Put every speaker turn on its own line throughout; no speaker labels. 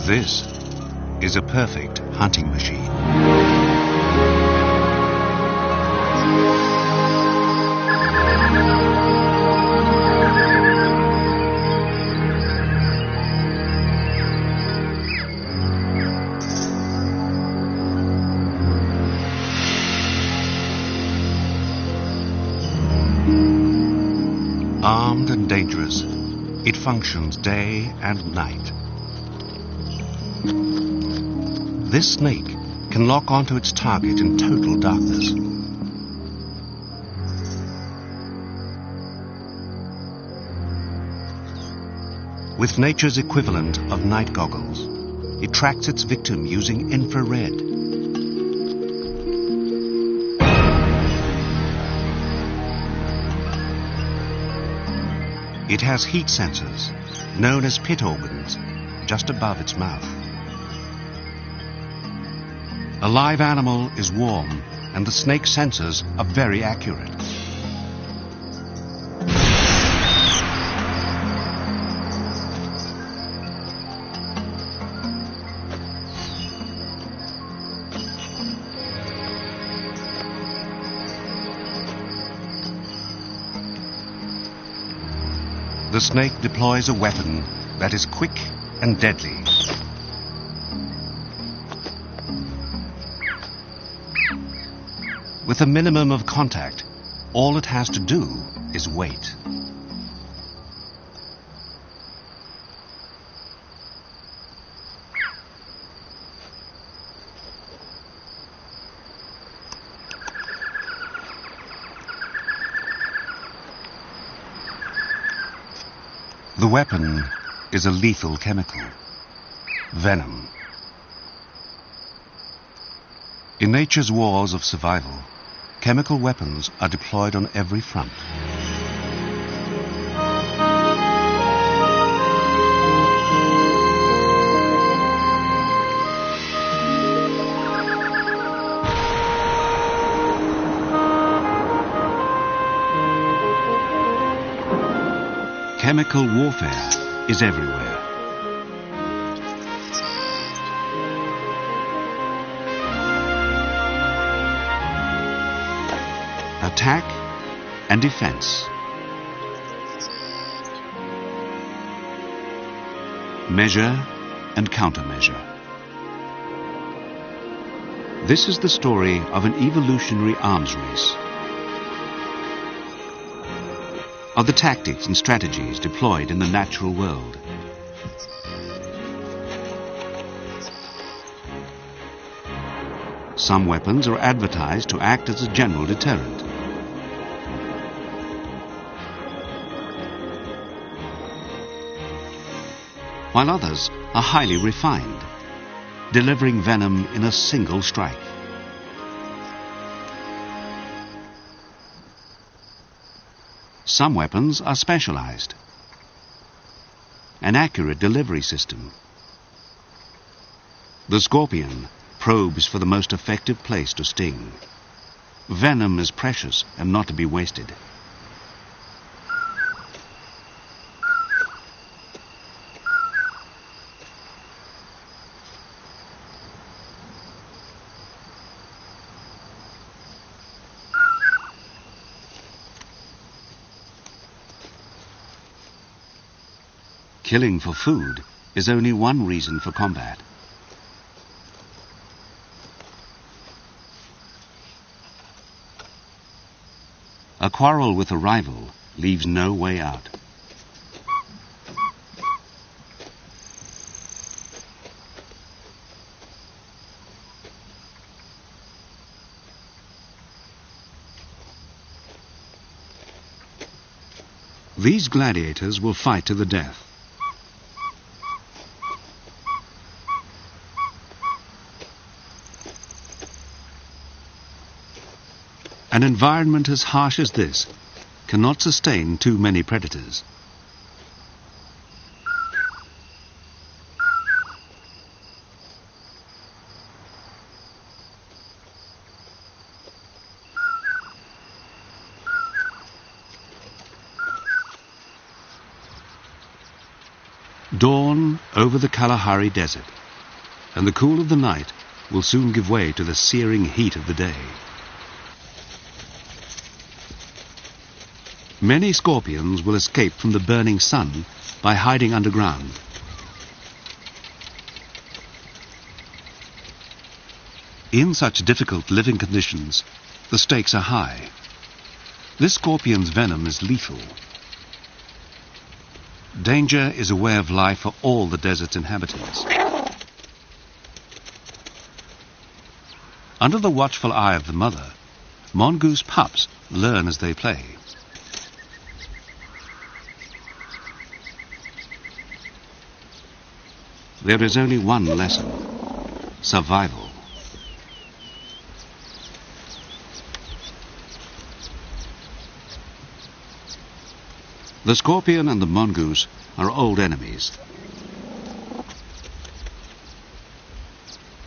This is a perfect hunting machine. Armed and dangerous, it functions day and night. This snake can lock onto its target in total darkness. With nature's equivalent of night goggles, it tracks its victim using infrared. It has heat sensors, known as pit organs, just above its mouth. A live animal is warm, and the snake's sensors are very accurate. The snake deploys a weapon that is quick and deadly. With a minimum of contact, all it has to do is wait. The weapon is a lethal chemical, venom. In nature's wars of survival, chemical weapons are deployed on every front. Chemical warfare is everywhere. Attack and defense. Measure and countermeasure. This is the story of an evolutionary arms race. Of the tactics and strategies deployed in the natural world. Some weapons are advertised to act as a general deterrent. While others are highly refined, delivering venom in a single strike. Some weapons are specialized. An accurate delivery system. The scorpion probes for the most effective place to sting. Venom is precious and not to be wasted. Killing for food is only one reason for combat. A quarrel with a rival leaves no way out. These gladiators will fight to the death. An environment as harsh as this cannot sustain too many predators. Dawn over the Kalahari Desert. and the cool of the night will soon give way to the searing heat of the day. Many scorpions will escape from the burning sun by hiding underground. In such difficult living conditions, the stakes are high. This scorpion's venom is lethal. Danger is a way of life for all the desert's inhabitants. Under the watchful eye of the mother, mongoose pups learn as they play. There is only one lesson: survival. The scorpion and the mongoose are old enemies.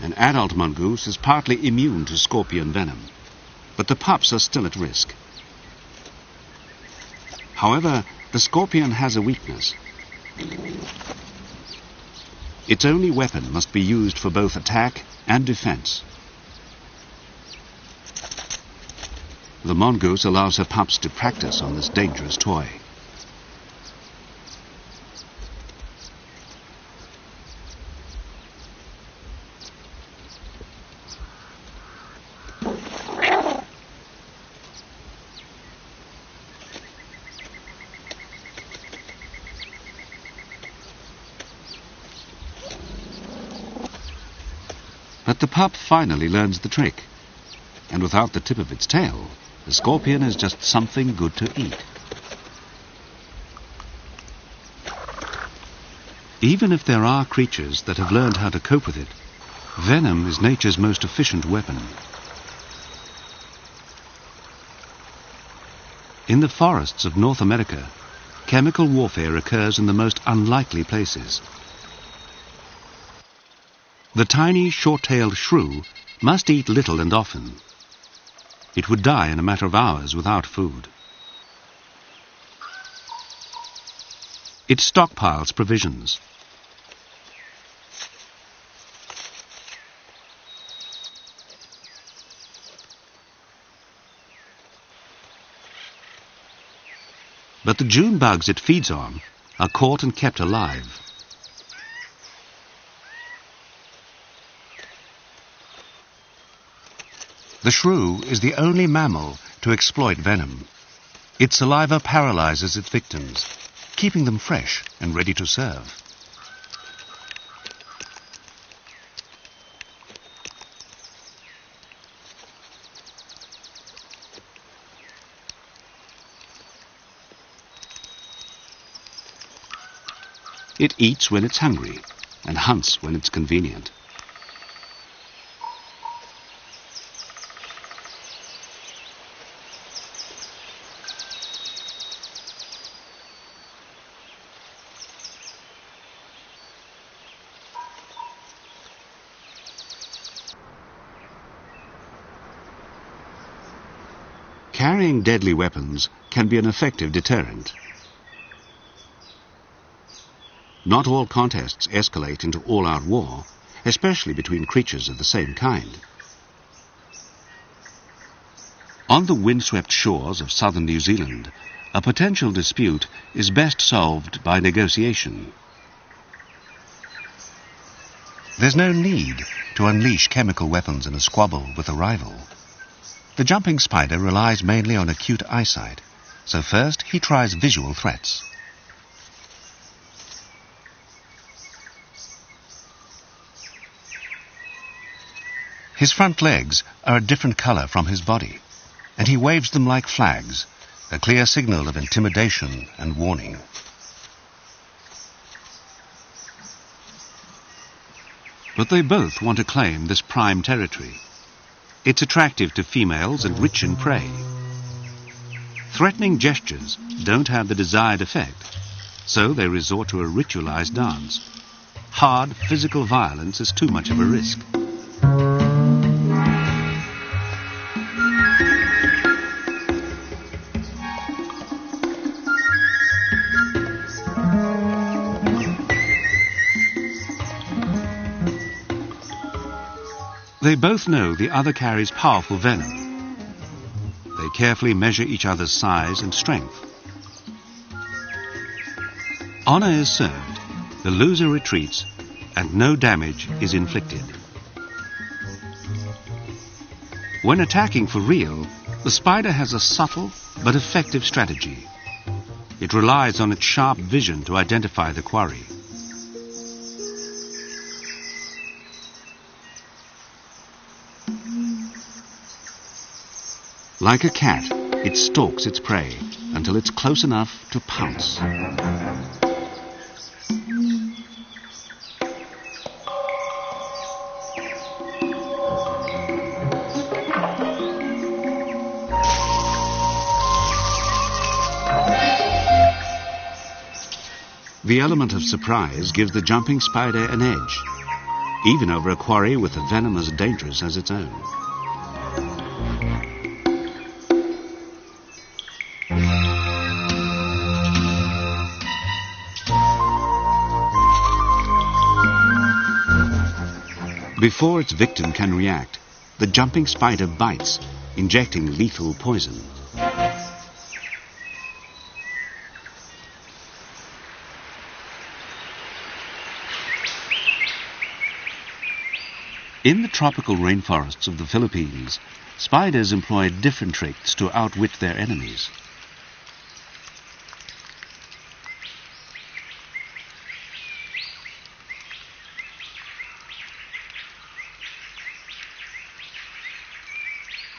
An adult mongoose is partly immune to scorpion venom, but the pups are still at risk. However, the scorpion has a weakness. Its only weapon must be used for both attack and defense. The mongoose allows her pups to practice on this dangerous toy. But the pup finally learns the trick, and without the tip of its tail, the scorpion is just something good to eat. Even if there are creatures that have learned how to cope with it, venom is nature's most efficient weapon. In the forests of North America, chemical warfare occurs in the most unlikely places. The tiny, short-tailed shrew must eat little and often. It would die in a matter of hours without food. It stockpiles provisions. But the June bugs it feeds on are caught and kept alive. The shrew is the only mammal to exploit venom. Its saliva paralyzes its victims, keeping them fresh and ready to serve. It eats when it's hungry and hunts when it's convenient. Carrying deadly weapons can be an effective deterrent. Not all contests escalate into all-out war, especially between creatures of the same kind. On the windswept shores of southern New Zealand, a potential dispute is best solved by negotiation. There's no need to unleash chemical weapons in a squabble with a rival. The jumping spider relies mainly on acute eyesight, so first he tries visual threats. His front legs are a different color from his body, and he waves them like flags, a clear signal of intimidation and warning. But they both want to claim this prime territory. It's attractive to females and rich in prey. Threatening gestures don't have the desired effect, so they resort to a ritualized dance. Hard physical violence is too much of a risk. They both know the other carries powerful venom. They carefully measure each other's size and strength. Honor is served, the loser retreats, and no damage is inflicted. When attacking for real, the spider has a subtle but effective strategy. It relies on its sharp vision to identify the quarry. Like a cat, it stalks its prey until it's close enough to pounce. The element of surprise gives the jumping spider an edge, even over a quarry with a venom as dangerous as its own. Before its victim can react, the jumping spider bites, injecting lethal poison. In the tropical rainforests of the Philippines, spiders employ different tricks to outwit their enemies.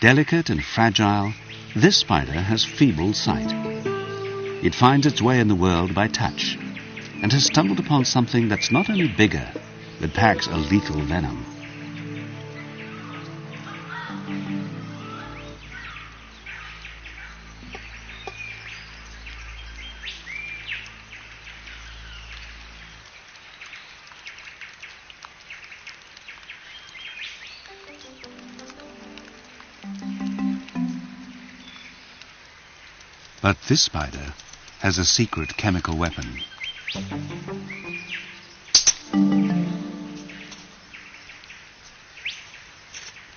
Delicate and fragile, this spider has feeble sight. It finds its way in the world by touch, and has stumbled upon something that's not only bigger, but packs a lethal venom. But this spider has a secret chemical weapon.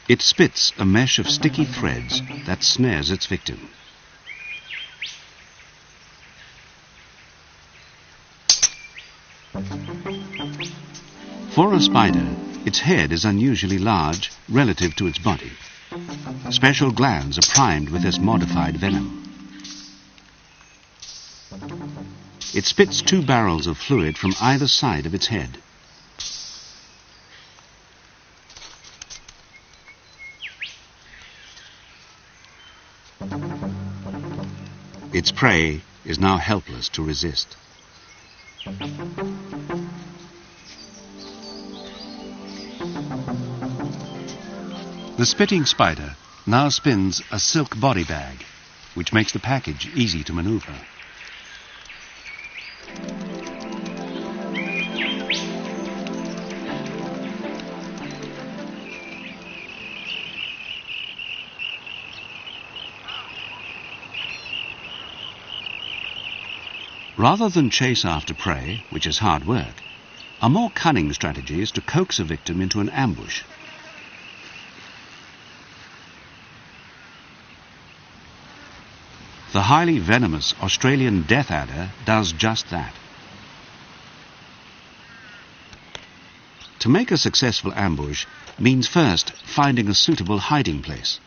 It spits a mesh of sticky threads that snares its victim. For a spider, its head is unusually large relative to its body. Special glands are primed with this modified venom. It spits 2 barrels of fluid from either side of its head. Its prey is now helpless to resist. The spitting spider now spins a silk body bag, which makes the package easy to maneuver. Rather than chase after prey, which is hard work, a more cunning strategy is to coax a victim into an ambush. The highly venomous Australian death adder does just that. To make a successful ambush means first finding a suitable hiding place.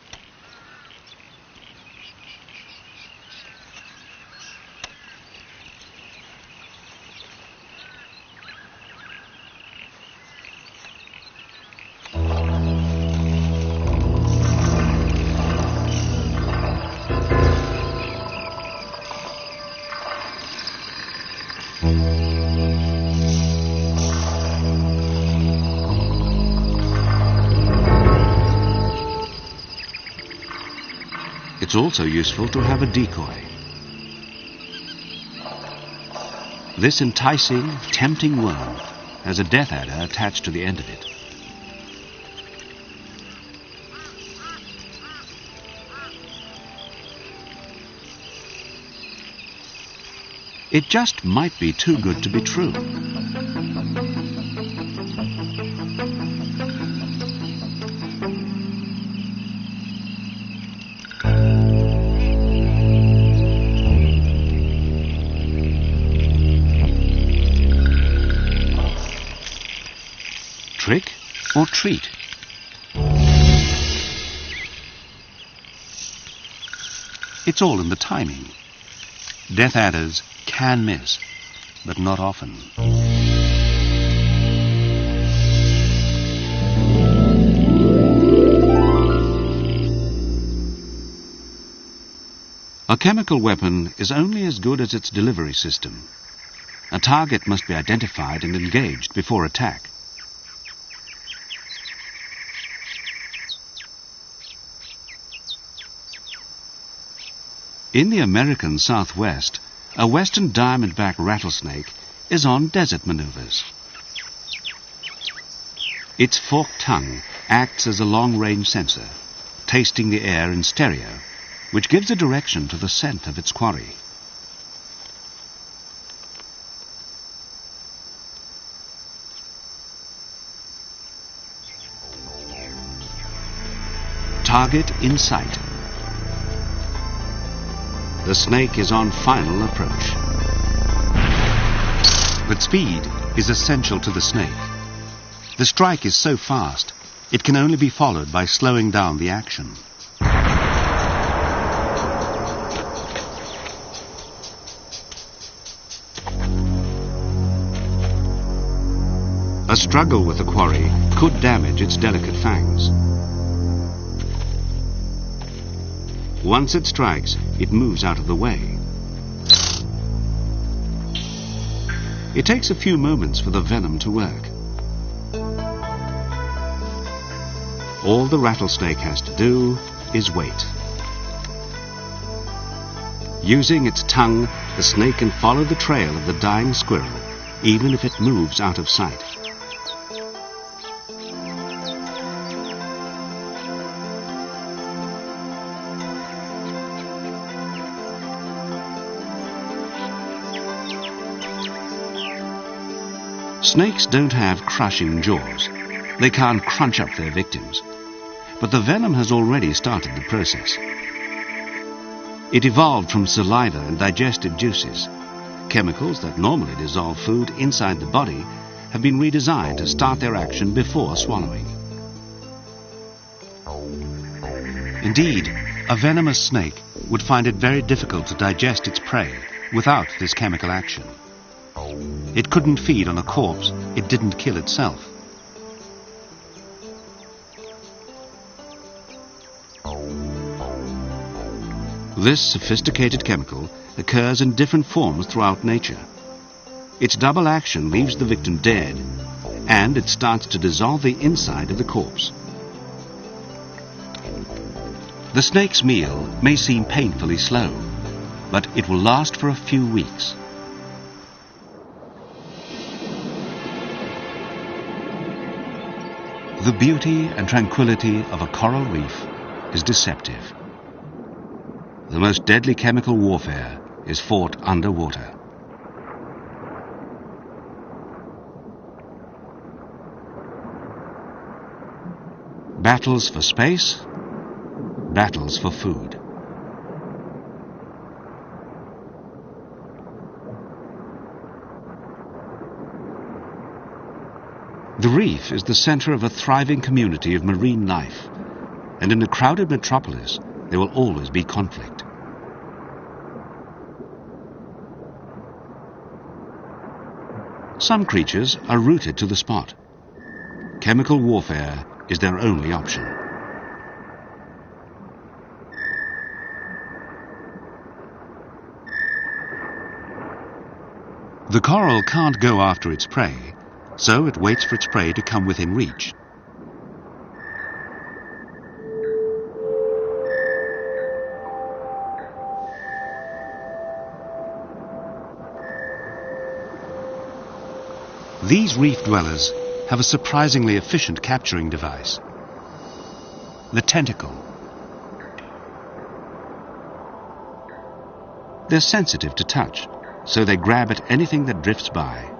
It's also useful to have a decoy. This enticing, tempting worm has a death adder attached to the end of it. It just might be too good to be true. Trick or treat? It's all in the timing. Death adders can miss, but not often. A chemical weapon is only as good as its delivery system. A target must be identified and engaged before attack. In the American Southwest, a western diamondback rattlesnake is on desert maneuvers. Its forked tongue acts as a long-range sensor, tasting the air in stereo, which gives a direction to the scent of its quarry. Target in sight. The snake is on final approach. But speed is essential to the snake. The strike is so fast, it can only be followed by slowing down the action. A struggle with the quarry could damage its delicate fangs. Once it strikes, it moves out of the way. It takes a few moments for the venom to work. All the rattlesnake has to do is wait. Using its tongue, the snake can follow the trail of the dying squirrel, even if it moves out of sight. Snakes don't have crushing jaws. They can't crunch up their victims. But the venom has already started the process. It evolved from saliva and digestive juices. Chemicals that normally dissolve food inside the body have been redesigned to start their action before swallowing. Indeed, a venomous snake would find it very difficult to digest its prey without this chemical action. It couldn't feed on a corpse it didn't kill itself. This sophisticated chemical occurs in different forms throughout nature. Its double action leaves the victim dead, and it starts to dissolve the inside of the corpse. The snake's meal may seem painfully slow, but it will last for a few weeks. The beauty and tranquility of a coral reef is deceptive. The most deadly chemical warfare is fought underwater. Battles for space, battles for food. The reef is the center of a thriving community of marine life, and in a crowded metropolis, there will always be conflict. Some creatures are rooted to the spot. Chemical warfare is their only option. The coral can't go after its prey, so it waits for its prey to come within reach. These reef dwellers have a surprisingly efficient capturing device: the tentacle. They're sensitive to touch, so they grab at anything that drifts by.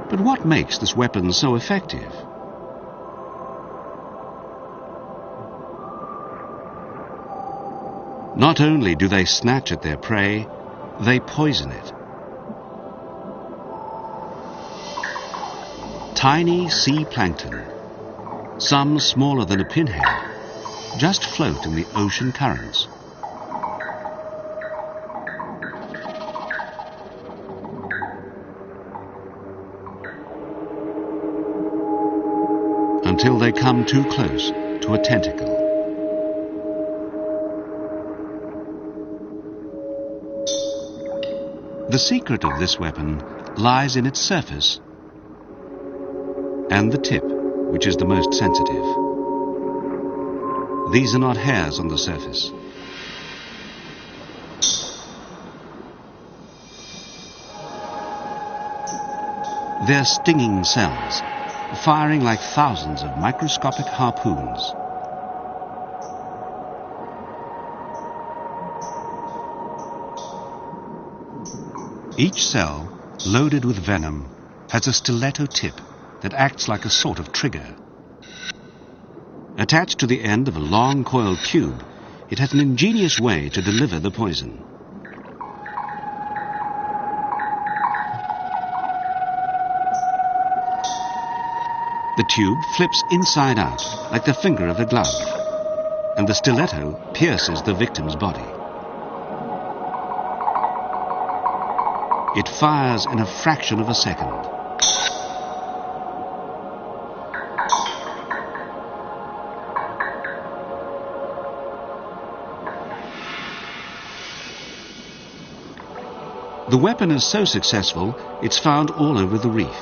But what makes this weapon so effective? Not only do they snatch at their prey, they poison it. Tiny sea plankton, some smaller than a pinhead, just float in the ocean currents. Until they come too close to a tentacle. The secret of this weapon lies in its surface and the tip, which is the most sensitive. These are not hairs on the surface. They're stinging cells, firing like thousands of microscopic harpoons. Each cell, loaded with venom, has a stiletto tip that acts like a sort of trigger. Attached to the end of a long coiled tube, it has an ingenious way to deliver the poison. The tube flips inside out, like the finger of a glove, and the stiletto pierces the victim's body. It fires in a fraction of a second. The weapon is so successful, it's found all over the reef.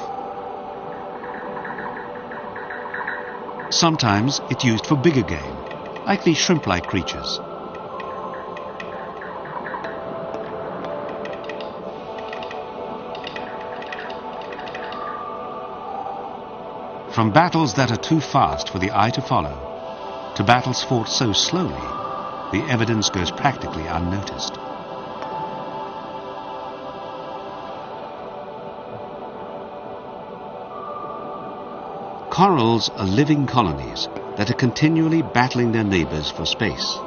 Sometimes it's used for bigger game, like these shrimp-like creatures. From battles that are too fast for the eye to follow, to battles fought so slowly, the evidence goes practically unnoticed. Corals are living colonies that are continually battling their neighbors for space.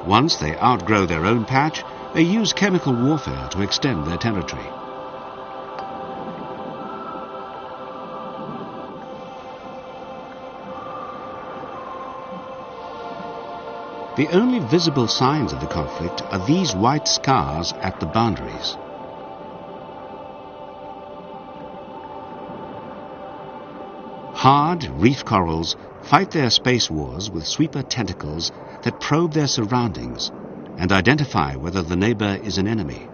Once they outgrow their own patch, they use chemical warfare to extend their territory. The only visible signs of the conflict are these white scars at the boundaries. Hard reef corals fight their space wars with sweeper tentacles that probe their surroundings and identify whether the neighbor is an enemy.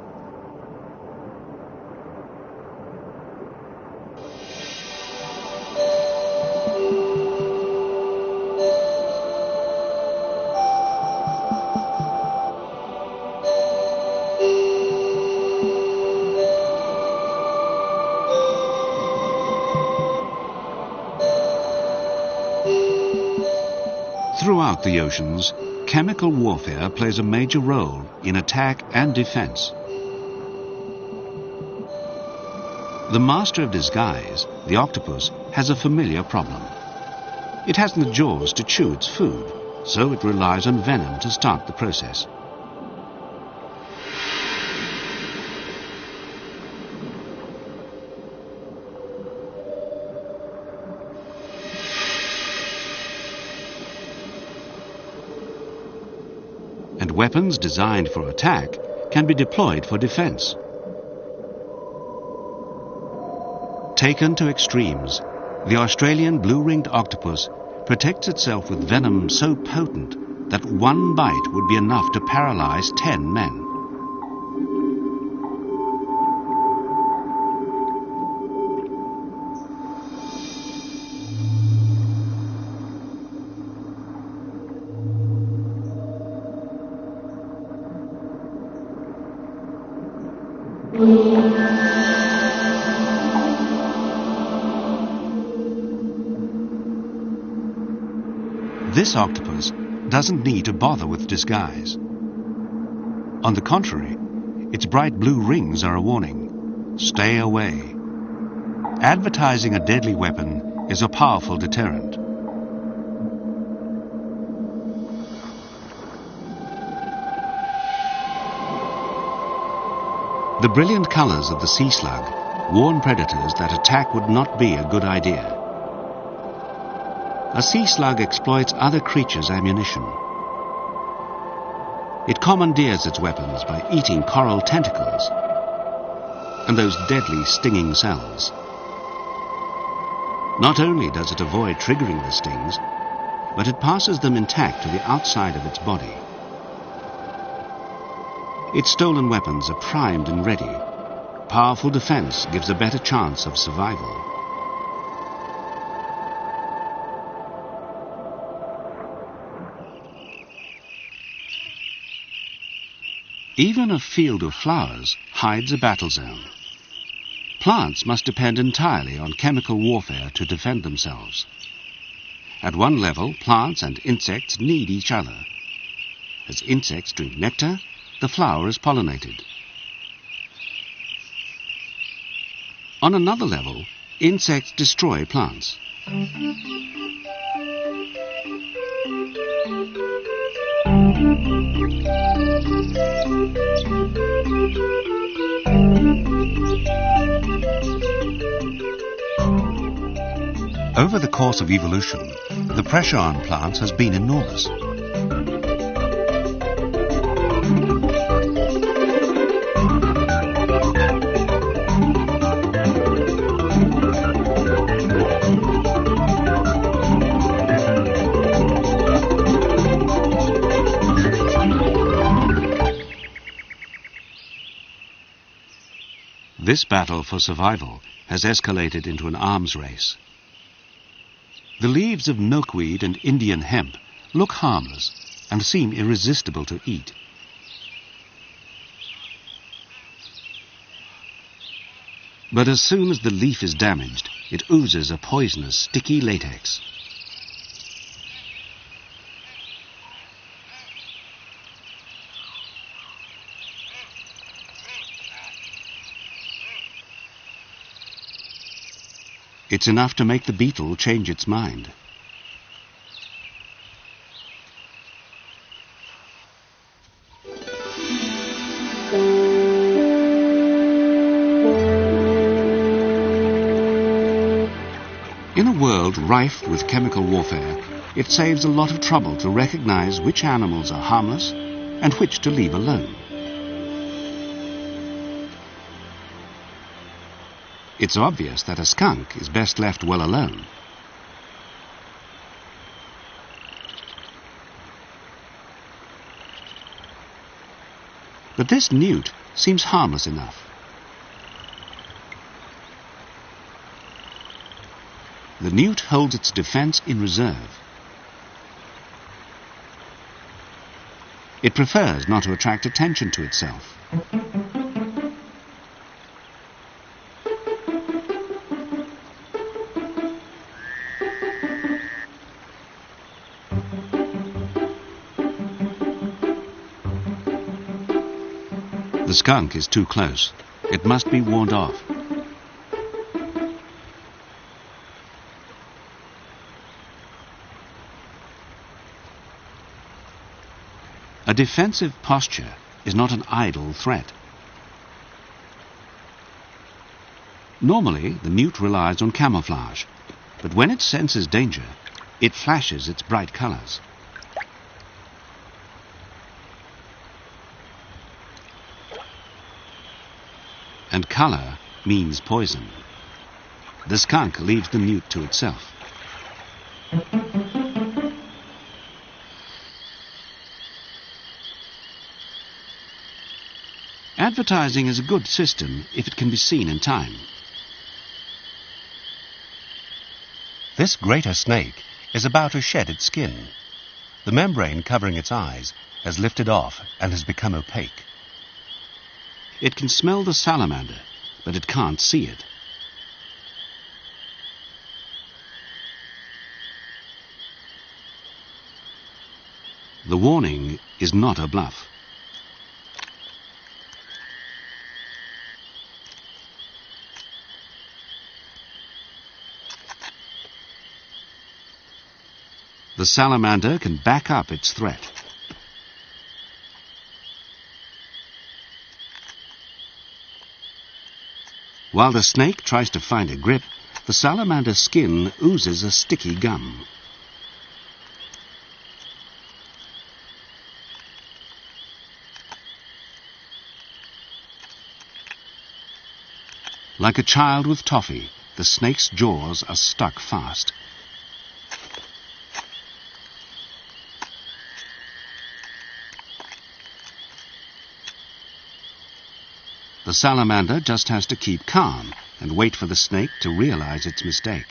Throughout the oceans, chemical warfare plays a major role in attack and defense. The master of disguise, the octopus, has a familiar problem. It hasn't the jaws to chew its food, so it relies on venom to start the process. And weapons designed for attack can be deployed for defense. Taken to extremes, the Australian blue-ringed octopus protects itself with venom so potent that one bite would be enough to paralyze 10 men. This octopus doesn't need to bother with disguise. On the contrary, its bright blue rings are a warning. Stay away. Advertising a deadly weapon is a powerful deterrent. The brilliant colors of the sea slug warn predators that attack would not be a good idea. A sea slug exploits other creatures' ammunition. It commandeers its weapons by eating coral tentacles and those deadly stinging cells. Not only does it avoid triggering the stings, but it passes them intact to the outside of its body. Its stolen weapons are primed and ready. Powerful defense gives a better chance of survival. Even a field of flowers hides a battle zone. Plants must depend entirely on chemical warfare to defend themselves. At one level, plants and insects need each other. As insects drink nectar, the flower is pollinated. On another level, insects destroy plants. Over the course of evolution, the pressure on plants has been enormous. This battle for survival has escalated into an arms race. The leaves of milkweed and Indian hemp look harmless and seem irresistible to eat. But as soon as the leaf is damaged, it oozes a poisonous, sticky latex. It's enough to make the beetle change its mind. In a world rife with chemical warfare, it saves a lot of trouble to recognize which animals are harmless and which to leave alone. It's obvious that a skunk is best left well alone. But this newt seems harmless enough. The newt holds its defense in reserve. It prefers not to attract attention to itself. The skunk is too close. It must be warned off. A defensive posture is not an idle threat. Normally, the newt relies on camouflage, but when it senses danger, it flashes its bright colors. And color means poison. The skunk leaves the newt to itself. Advertising is a good system if it can be seen in time. This greater snake is about to shed its skin. The membrane covering its eyes has lifted off and has become opaque. It can smell the salamander, but it can't see it. The warning is not a bluff. The salamander can back up its threat. While the snake tries to find a grip, the salamander's skin oozes a sticky gum. Like a child with toffee, the snake's jaws are stuck fast. The salamander just has to keep calm and wait for the snake to realize its mistake.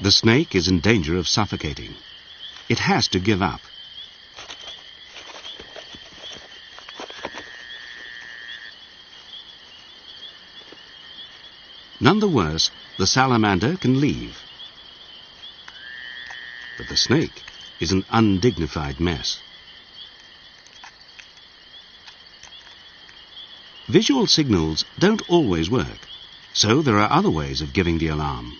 The snake is in danger of suffocating. It has to give up. None the worse, the salamander can leave. But the snake is an undignified mess. Visual signals don't always work, so there are other ways of giving the alarm.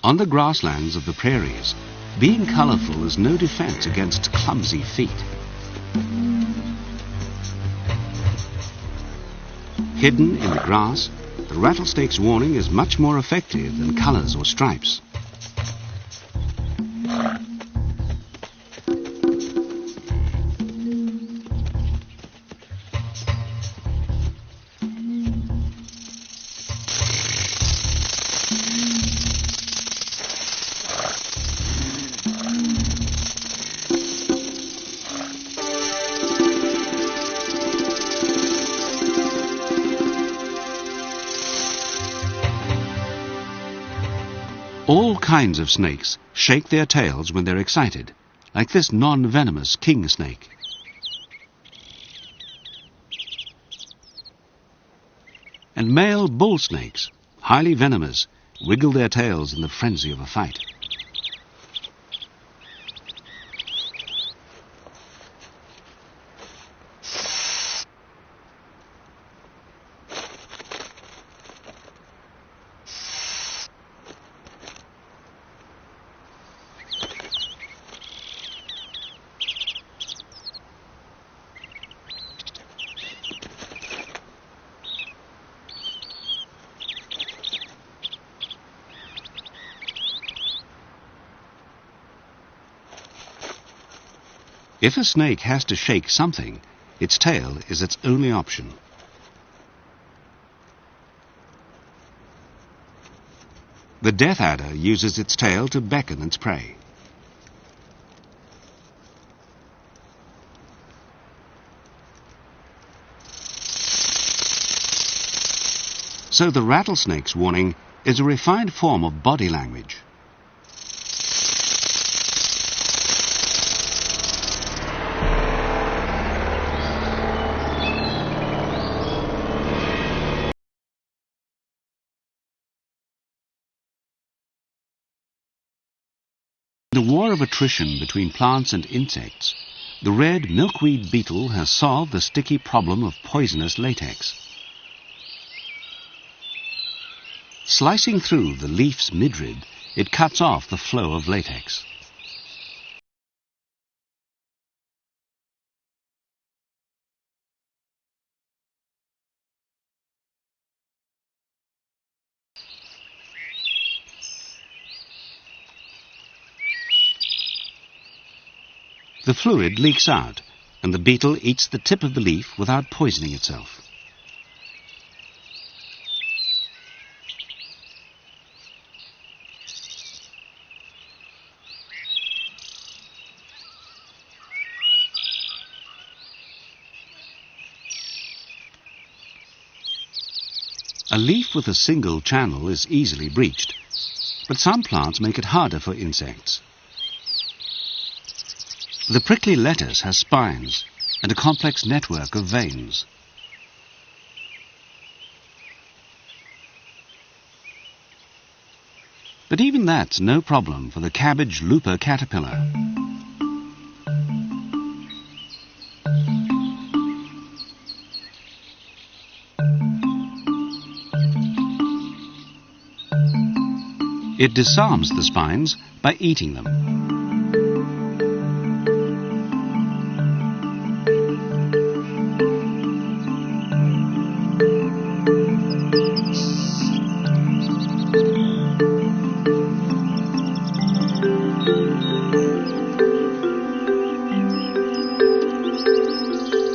On the grasslands of the prairies, being colourful is no defence against clumsy feet. Hidden in the grass, the rattlesnake's warning is much more effective than colours or stripes. All kinds of snakes shake their tails when they're excited, like this non-venomous king snake. And male bull snakes, highly venomous, wiggle their tails in the frenzy of a fight. If a snake has to shake something, its tail is its only option. The death adder uses its tail to beckon its prey. So the rattlesnake's warning is a refined form of body language. In the war of attrition between plants and insects, the red milkweed beetle has solved the sticky problem of poisonous latex. Slicing through the leaf's midrib, it cuts off the flow of latex. The fluid leaks out, and the beetle eats the tip of the leaf without poisoning itself. A leaf with a single channel is easily breached, But some plants make it harder for insects. The prickly lettuce has spines and a complex network of veins. But even that's no problem for the cabbage looper caterpillar. It disarms the spines by eating them.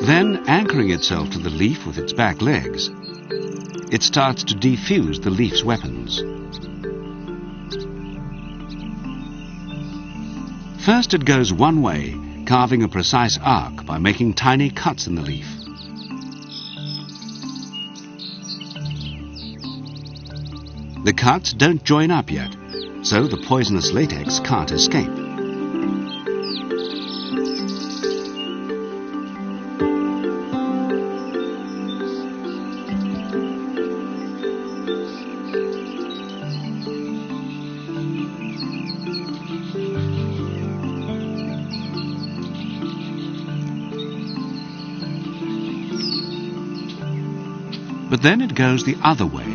Then, anchoring itself to the leaf with its back legs, it starts to defuse the leaf's weapons. First it goes one way, carving a precise arc by making tiny cuts in the leaf. The cuts don't join up yet, so the poisonous latex can't escape. But then it goes the other way,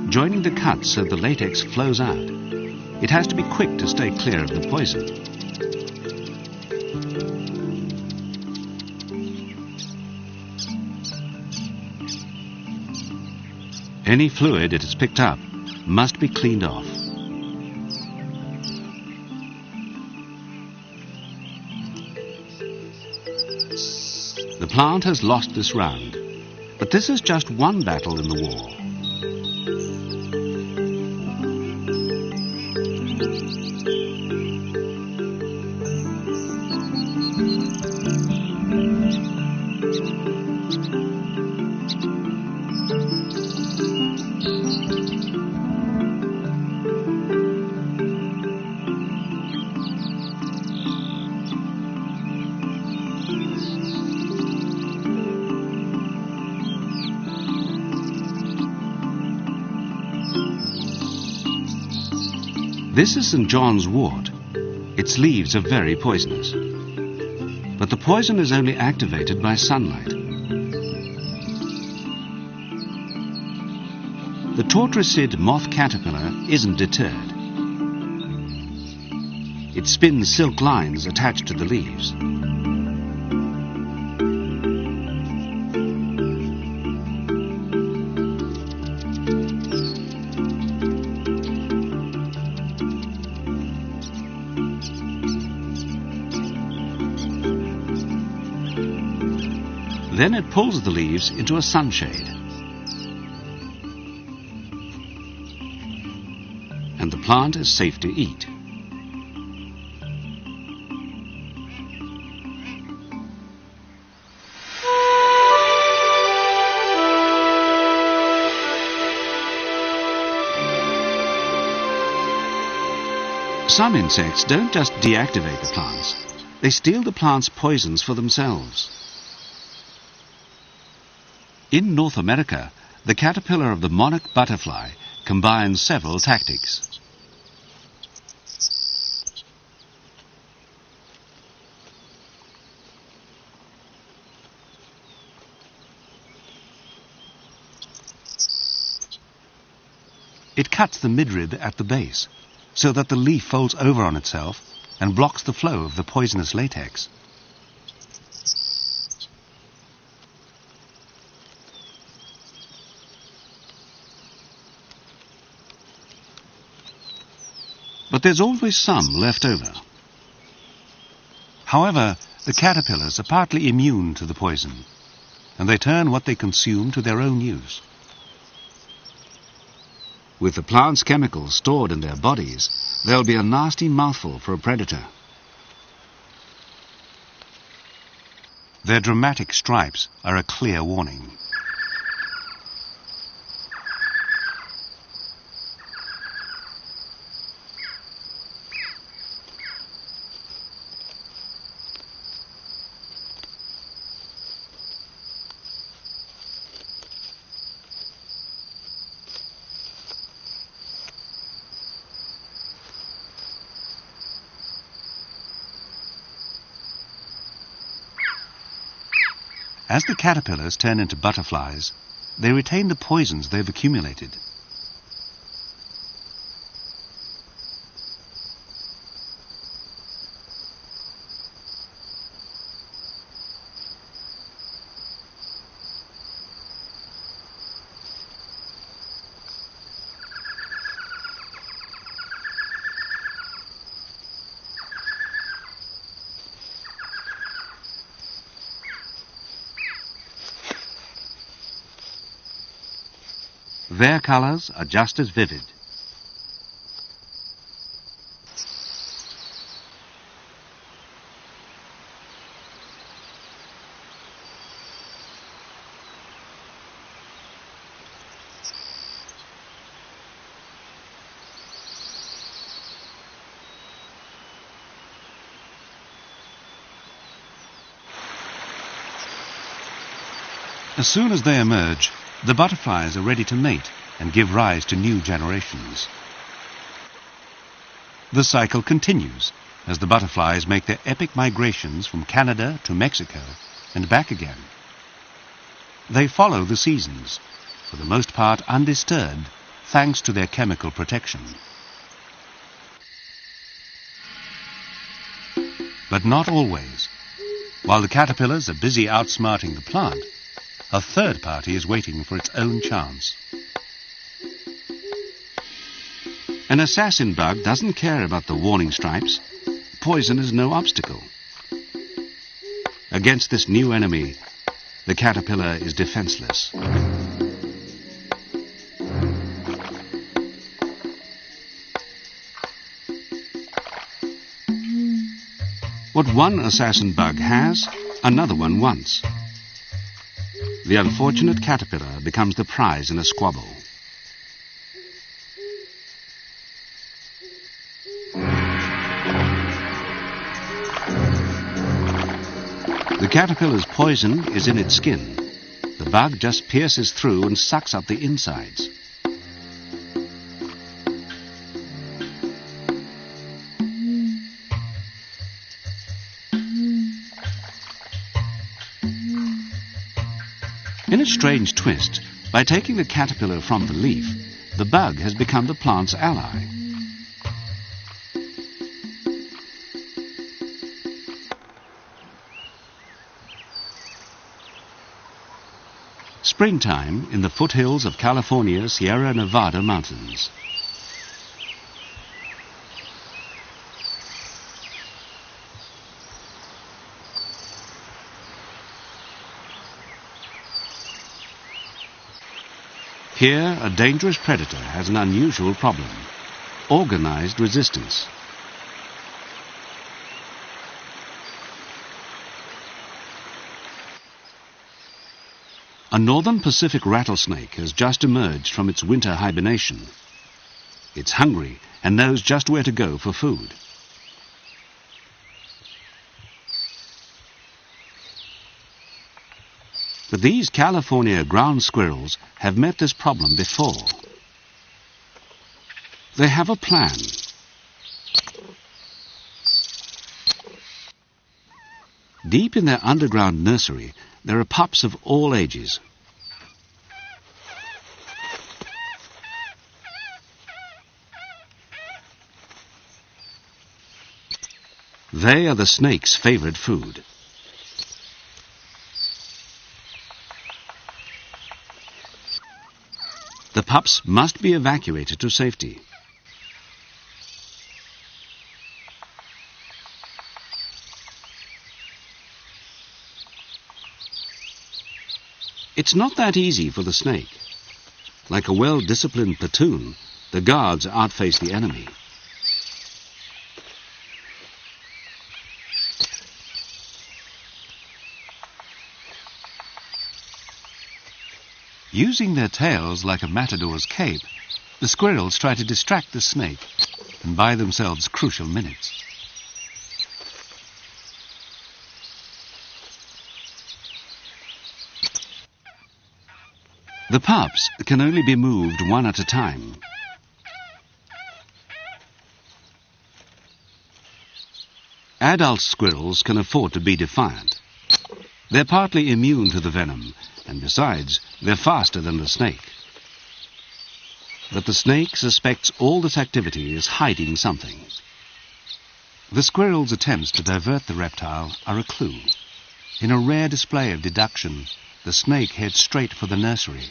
joining the cuts so the latex flows out. It has to be quick to stay clear of the poison. Any fluid it has picked up must be cleaned off. The plant has lost this round. But this is just one battle in the war. This is St. John's wort. Its leaves are very poisonous. But the poison is only activated by sunlight. The tortoisid moth caterpillar isn't deterred. It spins silk lines attached to the leaves. Then it pulls the leaves into a sunshade. And the plant is safe to eat. Some insects don't just deactivate the plants, they steal the plant's poisons for themselves. In North America, the caterpillar of the monarch butterfly combines several tactics. It cuts the midrib at the base, so that the leaf folds over on itself and blocks the flow of the poisonous latex. But there's always some left over. However, the caterpillars are partly immune to the poison, and they turn what they consume to their own use. With the plant's chemicals stored in their bodies, there'll be a nasty mouthful for a predator. Their dramatic stripes are a clear warning. As the caterpillars turn into butterflies, they retain the poisons they've accumulated. Their colors are just as vivid. As soon as they emerge, the butterflies are ready to mate and give rise to new generations. The cycle continues as the butterflies make their epic migrations from Canada to Mexico and back again. They follow the seasons, for the most part undisturbed, thanks to their chemical protection. But not always. While the caterpillars are busy outsmarting the plant, a third party is waiting for its own chance. An assassin bug doesn't care about the warning stripes. Poison is no obstacle. Against this new enemy, the caterpillar is defenseless. What one assassin bug has, another one wants. The unfortunate caterpillar becomes the prize in a squabble. The caterpillar's poison is in its skin. The bug just pierces through and sucks up the insides. In a strange twist, by taking the caterpillar from the leaf, the bug has become the plant's ally. Springtime in the foothills of California's Sierra Nevada mountains. Here, a dangerous predator has an unusual problem: organized resistance. A northern Pacific rattlesnake has just emerged from its winter hibernation. It's hungry and knows just where to go for food. But these California ground squirrels have met this problem before. They have a plan. Deep in their underground nursery, there are pups of all ages. They are the snake's favorite food. The pups must be evacuated to safety. It's not that easy for the snake. Like a well-disciplined platoon, the guards outface the enemy. Using their tails like a matador's cape, the squirrels try to distract the snake and buy themselves crucial minutes. The pups can only be moved one at a time. Adult squirrels can afford to be defiant. They're partly immune to the venom, and besides, they're faster than the snake. But the snake suspects all this activity is hiding something. The squirrel's attempts to divert the reptile are a clue. In a rare display of deduction, the snake heads straight for the nursery.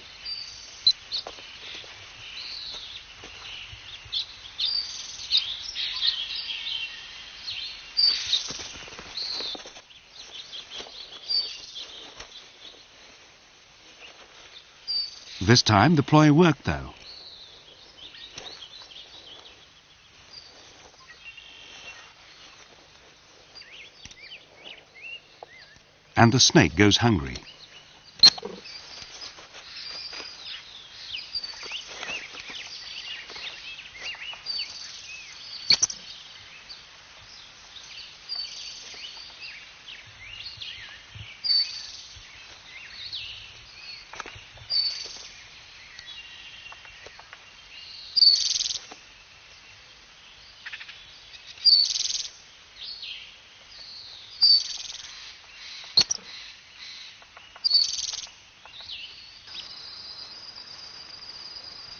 This time the ploy worked, though. And the snake goes hungry.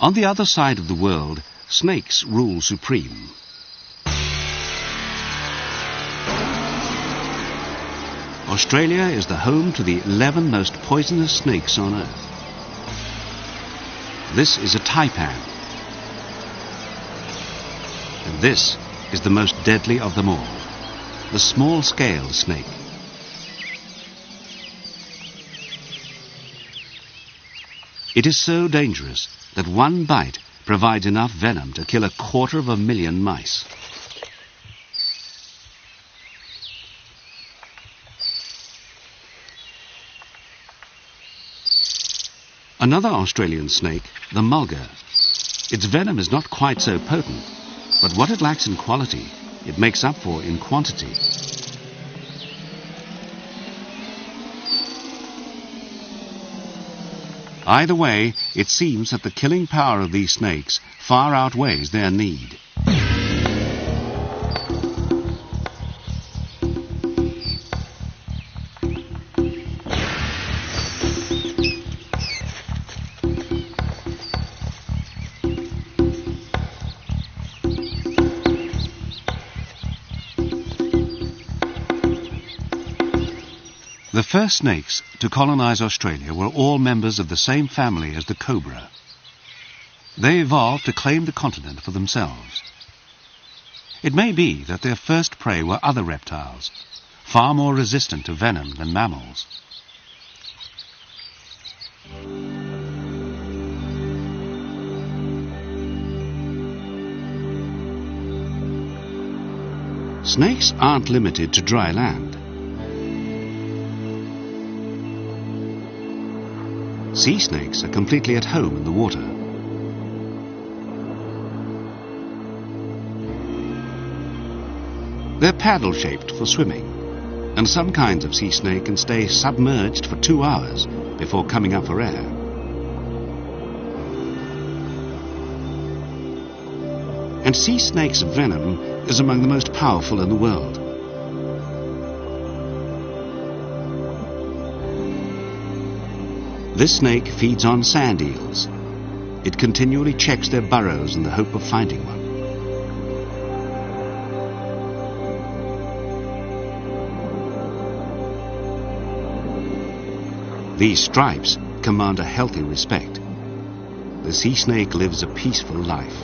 On the other side of the world, snakes rule supreme. Australia is the home to the 11 most poisonous snakes on Earth. This is a taipan. And this is the most deadly of them all, the small-scale snake. It is so dangerous that one bite provides enough venom to kill 250,000 mice. Another Australian snake, the mulga. Its venom is not quite so potent, but what it lacks in quality, it makes up for in quantity. Either way, it seems that the killing power of these snakes far outweighs their need. The first snakes to colonize Australia were all members of the same family as the cobra. They evolved to claim the continent for themselves. It may be that their first prey were other reptiles, far more resistant to venom than mammals. Snakes aren't limited to dry land. Sea snakes are completely at home in the water. They're paddle-shaped for swimming, and some kinds of sea snake can stay submerged for 2 hours before coming up for air. And sea snake's venom is among the most powerful in the world. This snake feeds on sand eels. It continually checks their burrows in the hope of finding one. These stripes command a healthy respect. The sea snake lives a peaceful life.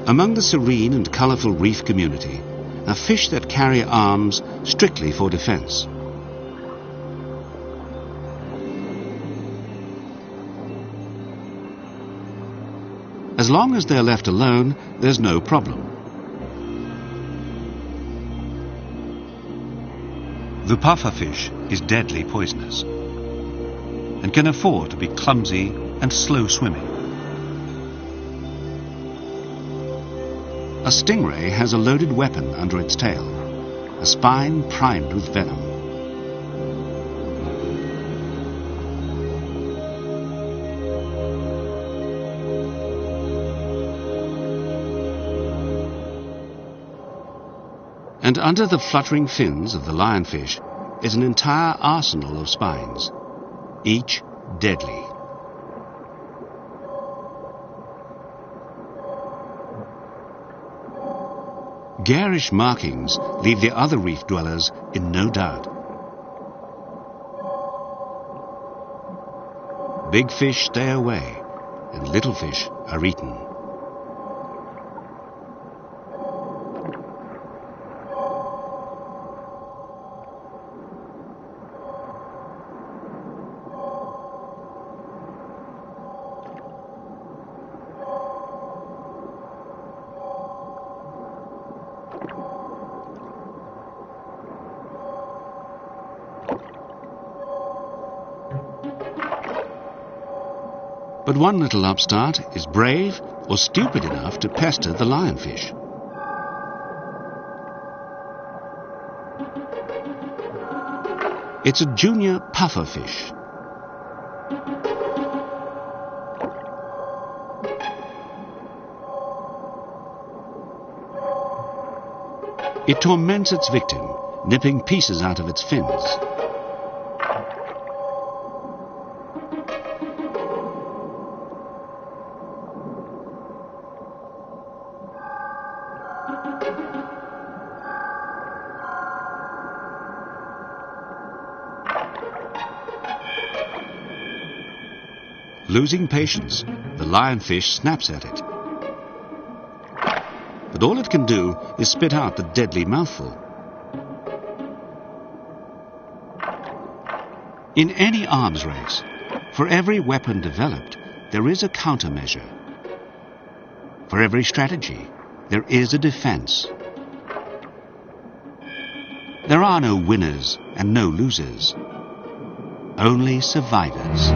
Among the serene and colorful reef community are fish that carry arms strictly for defense. As long as they're left alone, there's no problem. The pufferfish is deadly poisonous and can afford to be clumsy and slow swimming. A stingray has a loaded weapon under its tail, a spine primed with venom. And under the fluttering fins of the lionfish is an entire arsenal of spines, each deadly. Garish markings leave the other reef dwellers in no doubt. Big fish stay away, and little fish are eaten. But one little upstart is brave or stupid enough to pester the lionfish. It's a junior pufferfish. It torments its victim, nipping pieces out of its fins. Losing patience, the lionfish snaps at it. But all it can do is spit out the deadly mouthful. In any arms race, for every weapon developed, there is a countermeasure. For every strategy, there is a defense. There are no winners and no losers, only survivors.